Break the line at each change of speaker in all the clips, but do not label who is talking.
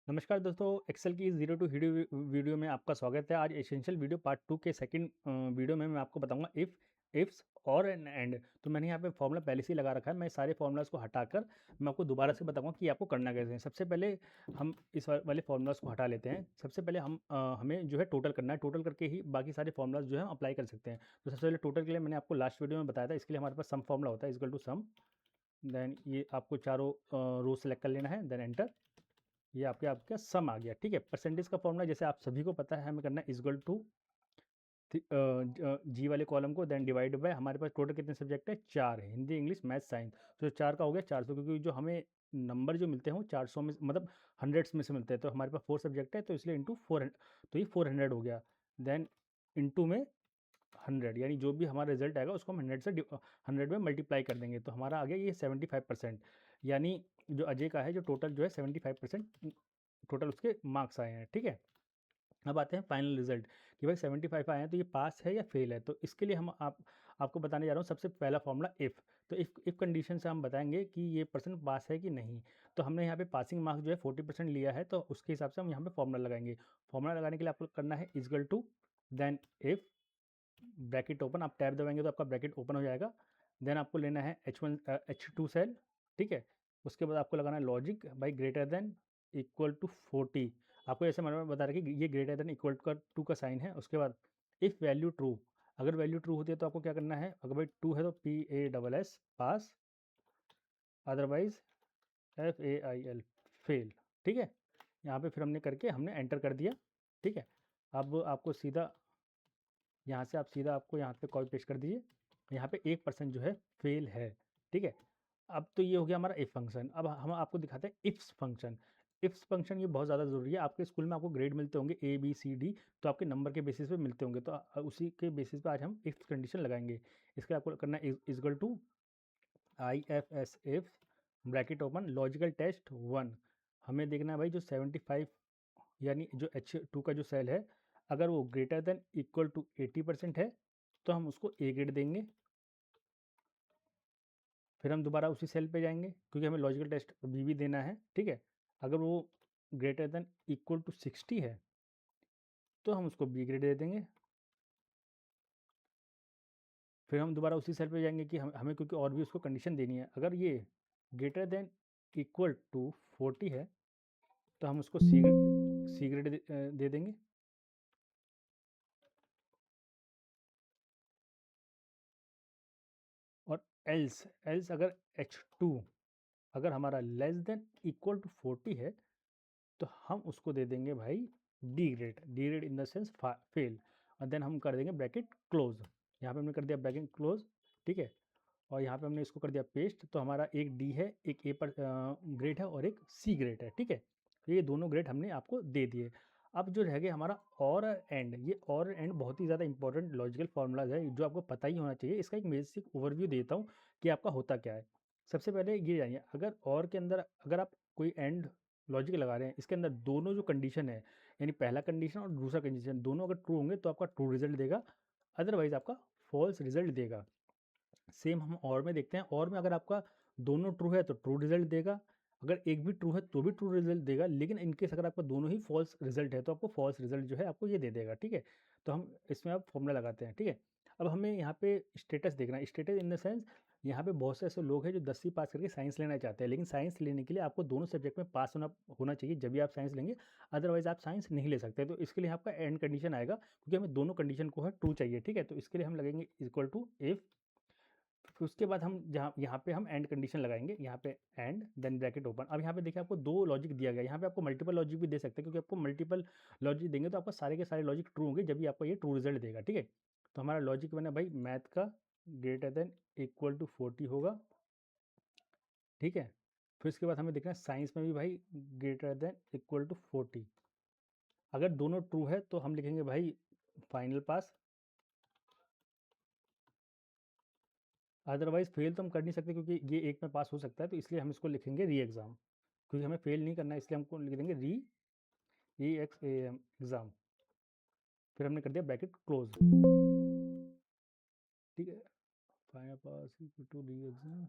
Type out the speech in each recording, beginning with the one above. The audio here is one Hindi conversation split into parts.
नमस्कार दोस्तों, एक्सेल की ज़ीरो टू हीरो वीडियो में आपका स्वागत है। आज एसेंशियल वीडियो पार्ट 2 के सेकंड वीडियो में मैं आपको बताऊंगा इफ्स और एन एंड। तो मैंने यहाँ पे फॉर्मूला पहले से ही लगा रखा है। मैं सारे फॉर्मूलाज को हटाकर मैं आपको दोबारा से बताऊंगा कि आपको करना कैसे है। सबसे पहले हम इस वाले फॉर्मूलाज को हटा लेते हैं। सबसे पहले हमें जो है टोटल करना है। टोटल करके ही बाकी सारे फॉर्मूलाज जो है हम अप्लाई कर सकते हैं। तो सबसे पहले टोटल के लिए मैंने आपको लास्ट वीडियो में बताया था। इसके लिए हमारे पास सम फॉर्मूला होता है, इक्वल टू सम। देन ये आपको चारों रो सेलेक्ट कर लेना है, देन एंटर। ये आपके आपका सम आ गया। ठीक है, परसेंटेज का फॉर्मूला जैसे आप सभी को पता है, हमें करना है इक्वल टू जी वाले कॉलम को देन डिवाइड बाय हमारे पास टोटल कितने सब्जेक्ट है, 4 है, हिंदी इंग्लिश मैथ साइंस। तो 4 का हो गया 400, क्योंकि जो हमें नंबर जो मिलते हैं वो 400 में मतलब हंड्रेड्स में से मिलते हैं। तो हमारे पास 4 सब्जेक्ट है, तो इसलिए इंटू 400, तो ये 400 हो गया। देन इंटू में 100, यानी जो भी हमारा रिजल्ट आएगा उसको हम 100 से 100 में मल्टीप्लाई कर देंगे, तो हमारा आ गया ये 75%। यानी जो अजय का है, जो टोटल जो है 75% टोटल उसके मार्क्स आए हैं। ठीक है, अब आते हैं फाइनल रिजल्ट कि भाई 75 आए हैं, तो ये पास है या फेल है। तो इसके लिए हम आपको बताने जा रहा हूँ सबसे पहला फॉर्मूला इफ़। तो इफ़ कंडीशन से हम बताएंगे कि ये पर्सन पास है कि नहीं। तो हमने यहाँ पे पासिंग मार्क्स जो है 40% लिया है, तो उसके हिसाब से हम यहाँ पे फॉर्मूला लगाएंगे। फॉर्मूला लगाने के लिए आपको करना है equal to then if bracket open, आप टैब दबाएंगे तो आपका ब्रैकेट ओपन हो जाएगा। देन आपको लेना है H2 सेल। ठीक है, उसके बाद आपको लगाना है logic by greater than equal to 40। आपको ऐसे मतलब बता रहा है कि ये ग्रेटर देन इक्वल टू का साइन है। उसके बाद इफ़ वैल्यू ट्रू, अगर वैल्यू ट्रू होती है तो आपको क्या करना है, अगर भाई ट्रू है तो PASS पास, अदरवाइज FAIL फेल। ठीक है, यहाँ पे फिर हमने करके हमने एंटर कर दिया। ठीक है, अब आपको सीधा यहाँ से आप सीधा आपको यहाँ पे कॉपी पेस्ट कर दीजिए। यहाँ पे 1% जो है फेल है। ठीक है, अब तो ये हो गया हमारा इफ फंक्शन। अब हम आपको दिखाते हैं इफ्स फंक्शन। इफ्स फंक्शन ये बहुत ज़्यादा ज़रूरी है। आपके स्कूल में आपको ग्रेड मिलते होंगे ABCD, तो आपके नंबर के बेसिस पे मिलते होंगे। तो उसी के बेसिस पे आज हम इफ्स कंडीशन लगाएंगे। इसके लिए आपको करना है equal to IFS if bracket open logical test 1। हमें देखना है भाई जो 75 यानी जो H2 का जो सेल है, अगर वो ग्रेटर देन इक्वल टू 80% है तो हम उसको ए ग्रेड देंगे। फिर हम दोबारा उसी सेल पे जाएंगे क्योंकि हमें लॉजिकल टेस्ट भी देना है। ठीक है, अगर वो ग्रेटर देन इक्वल टू 60 है तो हम उसको बी ग्रेड दे देंगे। फिर हम दोबारा उसी सेल पे जाएंगे कि हमें क्योंकि और भी उसको कंडीशन देनी है। अगर ये ग्रेटर देन इक्वल टू 40 है तो हम उसको सी ग्रेड दे देंगे। और एल्स एल्स अगर H2 अगर हमारा लेस देन इक्वल टू 40 है तो हम उसको दे देंगे भाई D grade in the sense fail. और देन हम कर देंगे ब्रैकेट क्लोज। यहाँ पे हमने कर दिया ब्रैकेट क्लोज। ठीक है, और यहाँ पे हमने इसको कर दिया पेस्ट। तो हमारा एक डी है, एक ए पर ग्रेड है और एक सी ग्रेड है। ठीक है, तो ये दोनों ग्रेड हमने आपको दे दिए। अब जो रह गया हमारा और एंड, ये और एंड बहुत ही ज़्यादा इंपॉर्टेंट लॉजिकल फार्मूलाज है जो आपको पता ही होना चाहिए। इसका एक बेसिक ओवरव्यू देता हूँ कि आपका होता क्या है। सबसे पहले ये जानिए, अगर और के अंदर अगर आप कोई एंड लॉजिक लगा रहे हैं, इसके अंदर दोनों जो कंडीशन है, यानी पहला कंडीशन और दूसरा कंडीशन दोनों अगर ट्रू होंगे तो आपका ट्रू रिजल्ट देगा, अदरवाइज आपका फॉल्स रिजल्ट देगा। सेम हम और में देखते हैं, और में अगर आपका दोनों ट्रू है तो ट्रू रिजल्ट देगा, अगर एक भी ट्रू है तो भी ट्रू रिजल्ट देगा। लेकिन इनकेस अगर आपका दोनों ही फॉल्स रिजल्ट है तो आपको फॉल्स रिजल्ट जो है आपको ये दे देगा। ठीक है, तो हम इसमें अब फॉर्मूला लगाते हैं। ठीक है, अब हमें यहाँ पे स्टेटस देखना है। स्टेटस इन द सेंस यहाँ पे बहुत से ऐसे लोग हैं जो 10वीं पास करके साइंस लेना चाहते हैं, लेकिन साइंस लेने के लिए आपको दोनों सब्जेक्ट में पास होना होना चाहिए, जब भी आप साइंस लेंगे। अदरवाइज आप साइंस नहीं ले सकते। तो इसके लिए आपका एंड कंडीशन आएगा, क्योंकि हमें दोनों कंडीशन को है ट्रू चाहिए। ठीक है, तो इसके लिए हम लगेंगे इक्वल टू इफ। फिर उसके बाद हम जहाँ यहाँ पे हम एंड कंडीशन लगाएंगे, यहाँ पे एंड देन ब्रैकेट ओपन। अब यहाँ पे देखिए आपको दो लॉजिक दिया गया है। यहाँ पे आपको मल्टीपल लॉजिक भी दे सकते हैं, क्योंकि आपको मल्टीपल लॉजिक देंगे तो आपको सारे के सारे लॉजिक ट्रू होंगे, जब भी आपको ये ट्रू रिजल्ट देगा। ठीक है, तो हमारा लॉजिक बना भाई मैथ का ग्रेटर देन इक्वल टू 40 होगा। ठीक है, फिर उसके बाद हमें देखना है साइंस में भी भाई ग्रेटर देन इक्वल टू 40। अगर दोनों ट्रू है तो हम लिखेंगे भाई फाइनल पास, अदरवाइज फेल तो हम कर नहीं सकते क्योंकि ये एक में पास हो सकता है, तो इसलिए हम इसको लिखेंगे री एग्ज़ाम। क्योंकि हमें फेल नहीं करना है, इसलिए हमको लिख देंगे एग्ज़ाम। फिर हमने कर दिया ब्रैकेट क्लोज। ठीक है, final pass equal to re exam.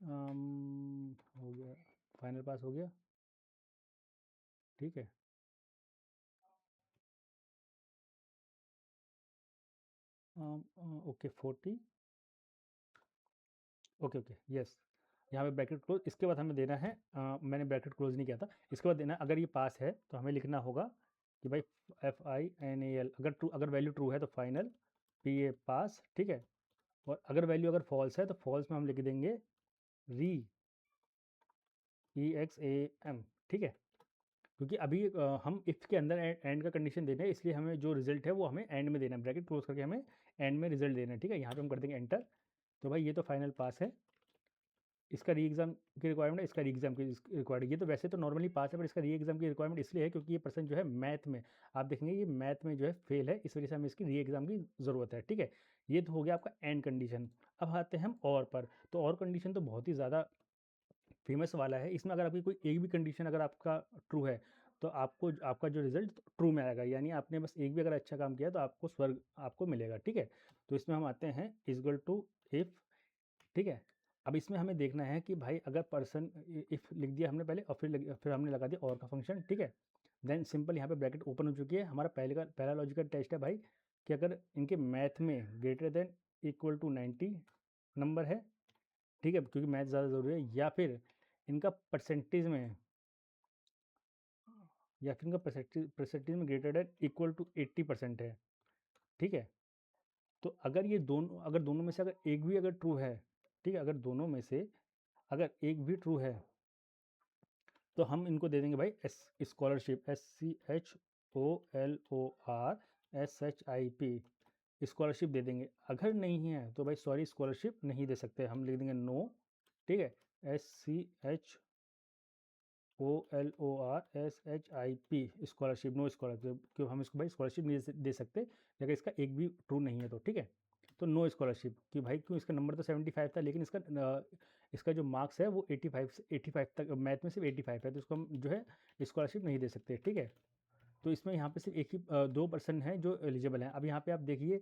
हो गया, फाइनल पास हो गया, ठीक है। ओके 40, ओके ओके यस, यहाँ पे ब्रैकेट क्लोज, इसके बाद हमें देना है मैंने ब्रैकेट क्लोज नहीं किया था, इसके बाद देना अगर ये पास है तो हमें लिखना होगा कि भाई FINAL, अगर ट्रू, अगर वैल्यू ट्रू है तो फाइनल, PA पास, ठीक है। और अगर वैल्यू अगर फॉल्स है तो फॉल्स में हम लिख देंगे री, EXAM, ठीक है। क्योंकि अभी हम इफ़ के अंदर एंड का कंडीशन दे रहे हैं, इसलिए हमें जो रिजल्ट है वो हमें एंड में देना है, ब्रैकेट क्लोज करके हमें एंड में रिजल्ट देना है, ठीक है। यहाँ पे हम कर देंगे एंटर। तो भाई ये तो फाइनल पास है, इसका री एग्ज़ाम की रिक्वायरमेंट है, इसका री एग्ज़ाम की रिक्वायर्ड, ये तो वैसे तो नॉर्मली पास है, पर इसका री एग्ज़ाम की रिक्वायरमेंट इसलिए है क्योंकि ये पर्सन जो है मैथ में, आप देखेंगे ये मैथ में जो है फेल है, इस वजह से हमें इसकी री एग्ज़ाम की ज़रूरत है, ठीक है। ये तो हो गया आपका एंड कंडीशन। अब आते हैं हम और पर, तो और कंडीशन तो बहुत ही ज़्यादा फेमस वाला है, इसमें अगर आपकी कोई एक भी कंडीशन अगर आपका ट्रू है तो आपको आपका जो रिजल्ट ट्रू में आएगा, यानी आपने बस एक भी अगर अच्छा काम किया तो आपको स्वर्ग आपको मिलेगा, ठीक है। तो इसमें हम आते हैं इक्वल टू इफ़, ठीक है। अब इसमें हमें देखना है कि भाई अगर पर्सन, इफ़ लिख दिया हमने पहले और फिर हमने लगा दिया और का फंक्शन, ठीक है। देन सिंपल यहाँ पे ब्रैकेट ओपन हो चुकी है, हमारा पहला लॉजिकल टेस्ट है भाई कि अगर इनके मैथ में ग्रेटर देन इक्वल टू 90 नंबर है, ठीक है, क्योंकि मैथ ज़्यादा ज़रूरी है, या फिर इनका परसेंटेज में, या फिर इनका परसेंटेज में ग्रेटर देन इक्वल टू 80% है, ठीक है। तो अगर ये दोनों, अगर दोनों में से अगर एक भी अगर ट्रू है, ठीक है, अगर दोनों में से अगर एक भी ट्रू है तो हम इनको दे देंगे भाई स्कॉलरशिप, SCHOLORSHIP, स्कॉलरशिप दे देंगे। अगर नहीं है तो भाई सॉरी स्कॉलरशिप नहीं दे सकते, हम लिख देंगे नो, ठीक है। SCHOLORSHIP स्कॉलरशिप, नो स्कॉलरशिप, क्यों हम इसको भाई स्कॉलरशिप नहीं दे सकते अगर इसका एक भी ट्रू नहीं है तो, ठीक है। तो नो स्कॉलरशिप कि भाई क्यों, इसका नंबर तो 75 था लेकिन इसका जो मार्क्स है वो 85 तक, मैथ में सिर्फ 85 है, तो इसको हम जो है स्कॉलरशिप नहीं दे सकते, ठीक है। तो इसमें यहाँ पे सिर्फ एक ही 2% हैं जो एलिजिबल हैं। अब यहाँ पे आप देखिए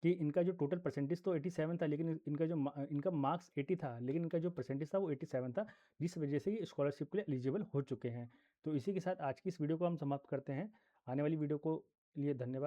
कि इनका जो टोटल परसेंटेज तो 87 था, लेकिन इनका जो इनका मार्क्स 80 था, लेकिन इनका जो परसेंटेज था वो 87 था, जिस वजह से ये स्कॉलरशिप के लिए एलिजिबल हो चुके हैं। तो इसी के साथ आज की इस वीडियो को हम समाप्त करते हैं। आने वाली वीडियो को लिए धन्यवाद।